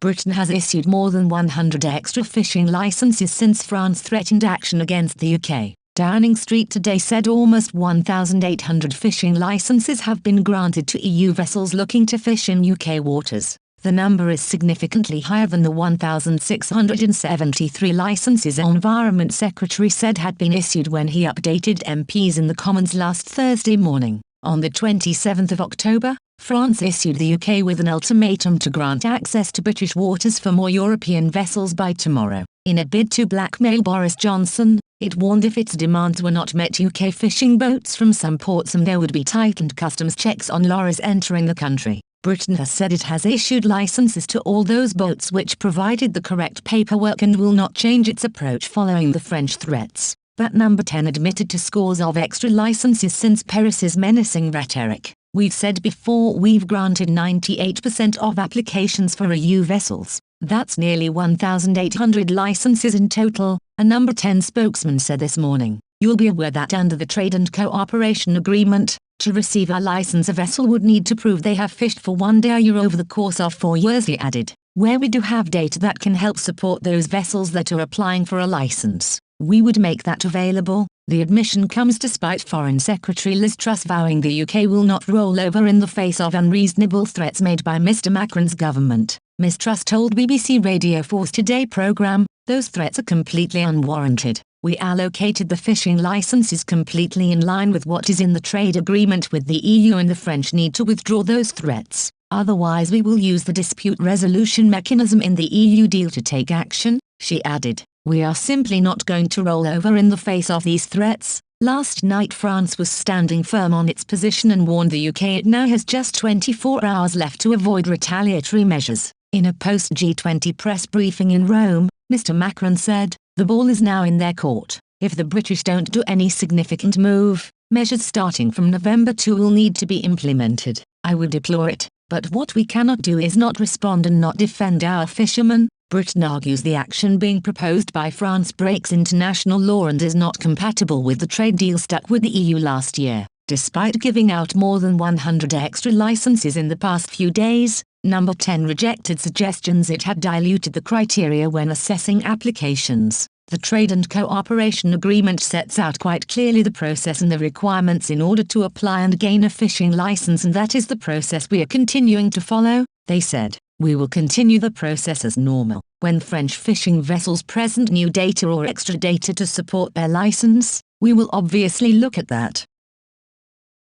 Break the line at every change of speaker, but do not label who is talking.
Britain has issued more than 100 extra fishing licenses since France threatened action against the UK. Downing Street today said almost 1,800 fishing licenses have been granted to EU vessels looking to fish in UK waters. The number is significantly higher than the 1,673 licenses Environment Secretary said had been issued when he updated MPs in the Commons last Thursday morning. On the 27th of October, France issued the UK with an ultimatum to grant access to British waters for more European vessels by tomorrow. In a bid to blackmail Boris Johnson, it warned if its demands were not met, UK fishing boats from some ports and there would be tightened customs checks on lorries entering the country. Britain has said it has issued licenses to all those boats which provided the correct paperwork and will not change its approach following the French threats. But Number 10 admitted to scores of extra licenses since Paris's menacing rhetoric. We've said before we've granted 98% of applications for EU vessels. That's nearly 1,800 licenses in total, a Number 10 spokesman said this morning. You'll be aware that under the Trade and Cooperation Agreement, to receive a license a vessel would need to prove they have fished for 1 day a year over the course of 4 years, he added. Where we do have data that can help support those vessels that are applying for a license, we would make that available. The admission comes despite Foreign Secretary Liz Truss vowing the UK will not roll over in the face of unreasonable threats made by Mr Macron's government. Ms Truss told BBC Radio 4's Today programme, "Those threats are completely unwarranted. We allocated the fishing licenses completely in line with what is in the trade agreement with the EU and the French need to withdraw those threats. Otherwise we will use the dispute resolution mechanism in the EU deal to take action," she added. "We are simply not going to roll over in the face of these threats." Last night France was standing firm on its position and warned the UK it now has just 24 hours left to avoid retaliatory measures. In a post-G20 press briefing in Rome, Mr Macron said, "The ball is now in their court. If the British don't do any significant move, measures starting from November 2 will need to be implemented. I would deplore it, but what we cannot do is not respond and not defend our fishermen." Britain argues the action being proposed by France breaks international law and is not compatible with the trade deal struck with the EU last year. Despite giving out more than 100 extra licenses in the past few days, Number 10 rejected suggestions it had diluted the criteria when assessing applications. The Trade and Cooperation Agreement sets out quite clearly the process and the requirements in order to apply and gain a fishing license, and that is the process we are continuing to follow, they said. We will continue the process as normal. When French fishing vessels present new data or extra data to support their license, we will obviously look at that.